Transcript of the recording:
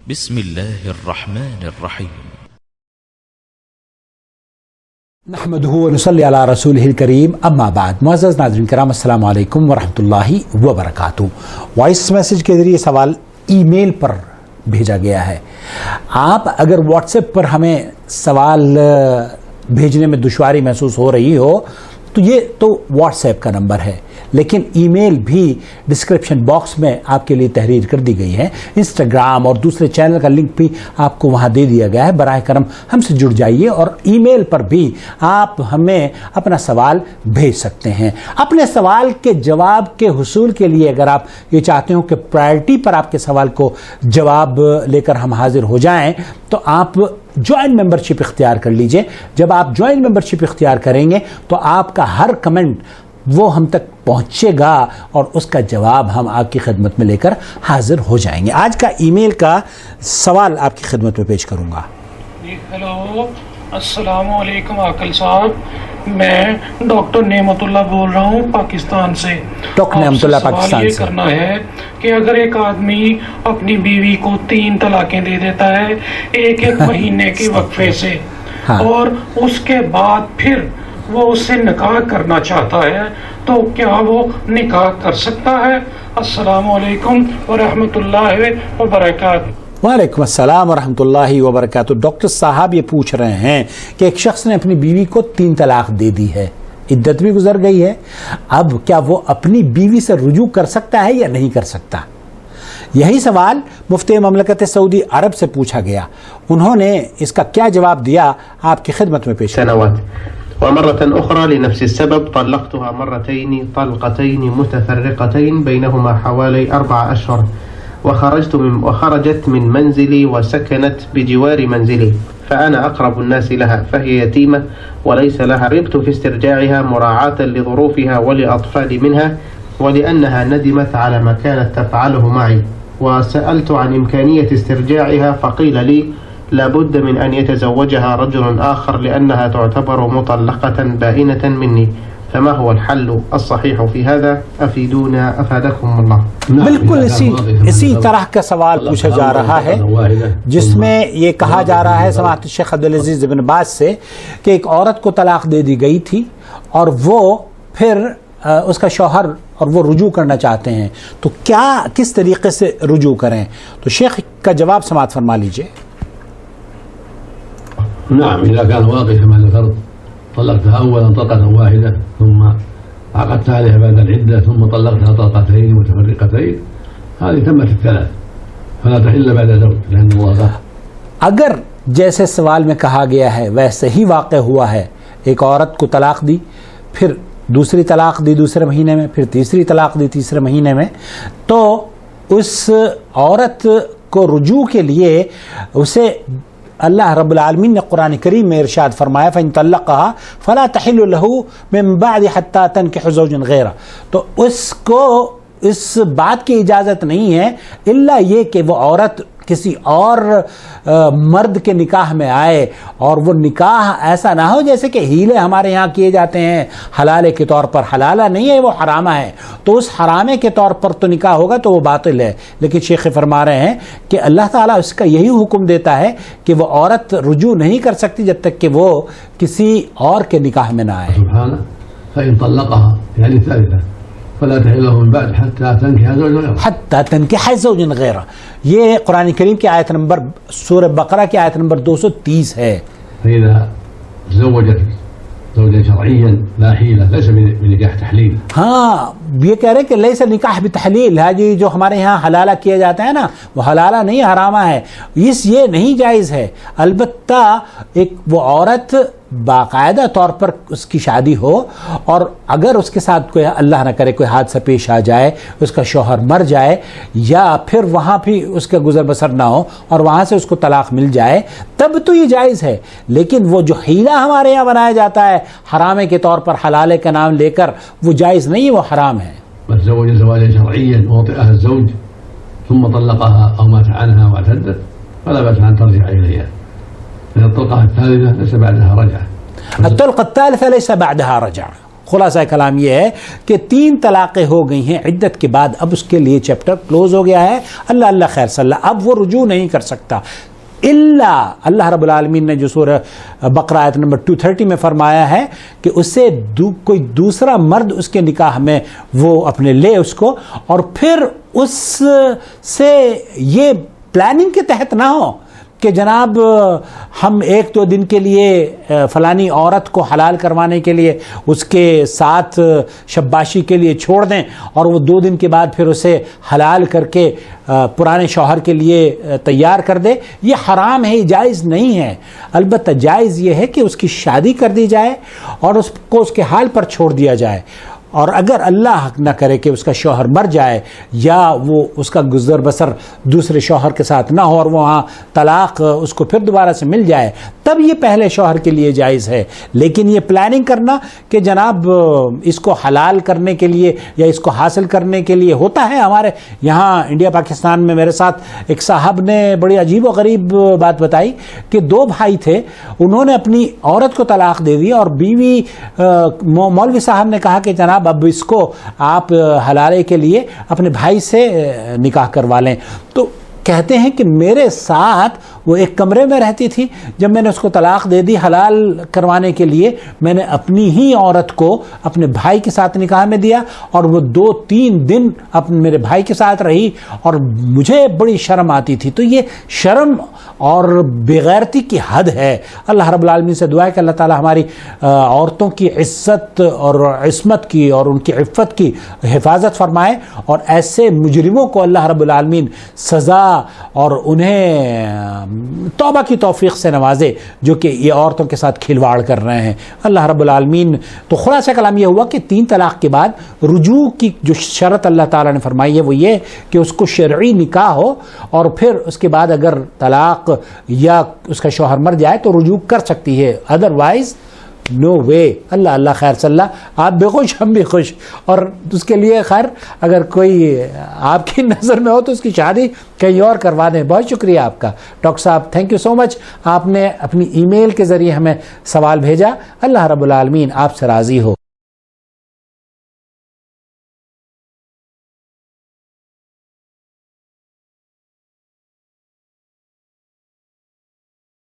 بسم الله الرحمن الرحيم. نحمده ونصلي على رسوله الكريم اما بعد. معزز ناظرین کرام، السلام علیکم ورحمۃ اللہ وبرکاتہ. وائس میسج کے ذریعے سوال ای میل پر بھیجا گیا ہے. آپ اگر واٹس ایپ پر ہمیں سوال بھیجنے میں دشواری محسوس ہو رہی ہو تو یہ تو واٹس ایپ کا نمبر ہے، لیکن ای میل بھی ڈسکرپشن باکس میں آپ کے لیے تحریر کر دی گئی ہے. انسٹاگرام اور دوسرے چینل کا لنک بھی آپ کو وہاں دے دیا گیا ہے. براہ کرم ہم سے جڑ جائیے اور ای میل پر بھی آپ ہمیں اپنا سوال بھیج سکتے ہیں. اپنے سوال کے جواب کے حصول کے لیے اگر آپ یہ چاہتے ہو کہ پرائرٹی پر آپ کے سوال کو جواب لے کر ہم حاضر ہو جائیں تو آپ جوائنٹ ممبرشپ اختیار کر لیجئے. جب آپ جوائنٹ ممبرشپ اختیار کریں گے تو آپ کا ہر کمنٹ وہ ہم تک پہنچے گا اور اس کا جواب ہم آپ کی خدمت میں لے کر حاضر ہو جائیں گے. آج کا ای میل کا سوال آپ کی خدمت میں پیش کروں گا. ہیلو، السلام علیکم عاقل صاحب. میں ڈاکٹر نعمت اللہ بول رہا ہوں پاکستان سے. ڈاکٹر نعمت اللہ پاکستان یہ سے. کرنا ہے کہ اگر ایک آدمی اپنی بیوی کو 3 طلاقیں دے دیتا ہے ایک مہینے کے وقفے سے، اور اس کے بعد پھر وہ اس سے نکاح کرنا چاہتا ہے تو کیا وہ نکاح کر سکتا ہے؟ السلام علیکم ورحمۃ اللہ وبرکاتہ. وعلیکم السلام ورحمۃ اللہ وبرکاتہ. ڈاکٹر صاحب یہ پوچھ رہے ہیں کہ ایک شخص نے اپنی بیوی کو 3 طلاق دے دی ہے، عدت بھی گزر گئی ہے، اب کیا وہ اپنی بیوی سے رجوع کر سکتا ہے یا نہیں کر سکتا؟ یہی سوال مفتی مملکت سعودی عرب سے پوچھا گیا. انہوں نے اس کا کیا جواب دیا آپ کی خدمت میں پیش کروں. ومرة أخرى لنفس السبب طلقتها مرتين طلقتين متفرقتين بينهما حوالي 4 أشهر، وخرجت من منزلي وسكنت بجوار منزلي، فأنا أقرب الناس لها، فهي يتيمة وليس لها. رغبت في استرجاعها مراعاة لظروفها ولأطفال منها ولأنها ندمت على ما كانت تفعله معي، وسألت عن إمكانية استرجاعها فقيل لي لابد من أن يتزوجها رجل آخر لأنها تعتبر مطلقة بائنة مني، فما هو الحل الصحيح في هذا؟ أفيدونا أفادكم الله. بالکل اسی طرح کا سوال پوچھا جا رہا ہے جس میں یہ کہا جا رہا ہے سماحت الشیخ عبدالعزیز بن باز سے کہ ایک عورت کو طلاق دے دی گئی تھی اور وہ پھر اس کا شوہر اور وہ رجوع کرنا چاہتے ہیں تو کیا کس طریقے سے رجوع کریں؟ تو شیخ کا جواب سماعت فرما لیجئے. نعم، إذا كان واقع كما ذكرت طلقتها أولا طلقة واحدة ثم عقدت عليها بعد العدة ثم طلقتها طلقتين متفرقتين، هذه تمت الثلاث فلا تحل بعد زوج، لأن الله قال. اگر جیسے سوال میں کہا گیا ہے ویسے ہی واقع ہوا ہے، ایک عورت کو طلاق دی، پھر دوسری طلاق دی دوسرے مہینے میں، پھر تیسری طلاق دی تیسرے مہینے میں، تو اس عورت کو رجوع کے لیے اسے اللہ رب العالمین نے قرآن کریم میں ارشاد فرمایا فَإِن طَلَّقَهَا فَلَا تَحِلُّ لَهُ مِن بَعْدِ حَتَّى تَنكِحَ زَوْجًا غَيْرَهُ. تو اس کو اس بات کی اجازت نہیں ہے الا یہ کہ وہ عورت کسی اور مرد کے نکاح میں آئے، اور وہ نکاح ایسا نہ ہو جیسے کہ ہیلے ہمارے یہاں کیے جاتے ہیں حلالے کے طور پر. حلالہ نہیں ہے، وہ حرامہ ہے. تو اس حرامے کے طور پر تو نکاح ہوگا تو وہ باطل ہے. لیکن شیخ فرما رہے ہیں کہ اللہ تعالیٰ اس کا یہی حکم دیتا ہے کہ وہ عورت رجوع نہیں کر سکتی جب تک کہ وہ کسی اور کے نکاح میں نہ آئے. سبحانہ فإن طلقها يعني ثالثة فلا تحل له من بعد حتى تنكح زوجا غيره. حتى تنكح زوجا غيره. یہ قرآن کریم کی آیت نمبر سورہ بقرہ کی آیت نمبر 230 ہے. فإذا تزوجت زوجا شرعيا لا حيلة ليس من نکاح تحلیل. ہاں یہ کہہ رہے کہ لیس نکاح بتحلیل ہے، جی جو ہمارے یہاں حلالہ کیا جاتا ہے نا وہ حلالہ نہیں حرامہ ہے. یہ نہیں جائز ہے. البتہ ایک وہ عورت باقاعدہ طور پر اس کی شادی ہو اور اگر اس کے ساتھ کوئی اللہ نہ کرے کوئی حادثہ پیش آ جائے، اس کا شوہر مر جائے یا پھر وہاں بھی اس کا گزر بسر نہ ہو اور وہاں سے اس کو طلاق مل جائے تب تو یہ جائز ہے. لیکن وہ جو حیلہ ہمارے یہاں بنایا جاتا ہے حرامے کے طور پر حلالے کا نام لے کر، وہ جائز نہیں، وہ حرام ہے. تزوج زواجا شرعيا ووطئها الزوج ثم طلقها أو مات عنها واعتدت فلا بأس أن ترجع إليها. الطلقة الثالثة ليس بعدها رجعة. الطلقة الثالثة ليس بعدها رجعة. خلاصہ کلام یہ ہے کہ 3 طلاقیں ہو گئی ہیں عدت کے بعد، اب اس کے لیے چیپٹر کلوز ہو گیا ہے، اللہ اللہ خیر صلی اللہ، اب وہ رجوع نہیں کر سکتا اللہ رب العالمین نے جو سورہ بقرہ آیت نمبر 230 میں فرمایا ہے کہ اسے کوئی دوسرا مرد اس کے نکاح میں وہ اپنے لے اس کو، اور پھر اس سے یہ پلاننگ کے تحت نہ ہو کہ جناب ہم 1-2 دن کے لیے فلانی عورت کو حلال کروانے کے لیے اس کے ساتھ شباشی کے لیے چھوڑ دیں اور وہ 2 دن کے بعد پھر اسے حلال کر کے پرانے شوہر کے لیے تیار کر دے. یہ حرام ہے، جائز نہیں ہے. البتہ جائز یہ ہے کہ اس کی شادی کر دی جائے اور اس کو اس کے حال پر چھوڑ دیا جائے، اور اگر اللہ نہ کرے کہ اس کا شوہر مر جائے یا وہ اس کا گزر بسر دوسرے شوہر کے ساتھ نہ ہو اور وہاں طلاق اس کو پھر دوبارہ سے مل جائے، تب یہ پہلے شوہر کے لیے جائز ہے. لیکن یہ پلاننگ کرنا کہ جناب اس کو حلال کرنے کے لیے یا اس کو حاصل کرنے کے لیے ہوتا ہے. ہمارے یہاں انڈیا پاکستان میں میرے ساتھ ایک صاحب نے بڑی عجیب و غریب بات بتائی کہ 2 بھائی تھے، انہوں نے اپنی عورت کو طلاق دے دی اور بیوی مولوی صاحب نے کہا کہ جناب اب اس کو آپ حلالے کے لیے اپنے بھائی سے نکاح کروا لیں. تو کہتے ہیں کہ میرے ساتھ وہ ایک کمرے میں رہتی تھی، جب میں نے اس کو طلاق دے دی حلال کروانے کے لیے، میں نے اپنی ہی عورت کو اپنے بھائی کے ساتھ نکاح میں دیا اور وہ 2-3 دن میرے بھائی کے ساتھ رہی اور مجھے بڑی شرم آتی تھی. تو یہ شرم اور بےغیرتی کی حد ہے. اللہ رب العالمین سے دعا ہے کہ اللہ تعالی ہماری عورتوں کی عزت اور عصمت کی اور ان کی عفت کی حفاظت فرمائے اور ایسے مجرموں کو اللہ رب العالمین سزا اور انہیں توبہ کی توفیق سے نوازے جو کہ یہ عورتوں کے ساتھ کھلواڑ کر رہے ہیں. اللہ رب العالمین. تو خلاصہ کلام یہ ہوا کہ 3 طلاق کے بعد رجوع کی جو شرط اللہ تعالیٰ نے فرمائی ہے وہ یہ کہ اس کو شرعی نکاح ہو اور پھر اس کے بعد اگر طلاق یا اس کا شوہر مر جائے تو رجوع کر سکتی ہے، ادروائز نو وے. اللہ اللہ خیر صلی اللہ. آپ بھی خوش ہم بھی خوش، اور اس کے لیے خیر اگر کوئی آپ کی نظر میں ہو تو اس کی شادی کہیں اور کروا دیں. بہت شکریہ آپ کا ڈاکٹر صاحب، تھینک یو سو مچ. آپ نے اپنی ای میل کے ذریعے ہمیں سوال بھیجا. اللہ رب العالمین آپ سے راضی ہو.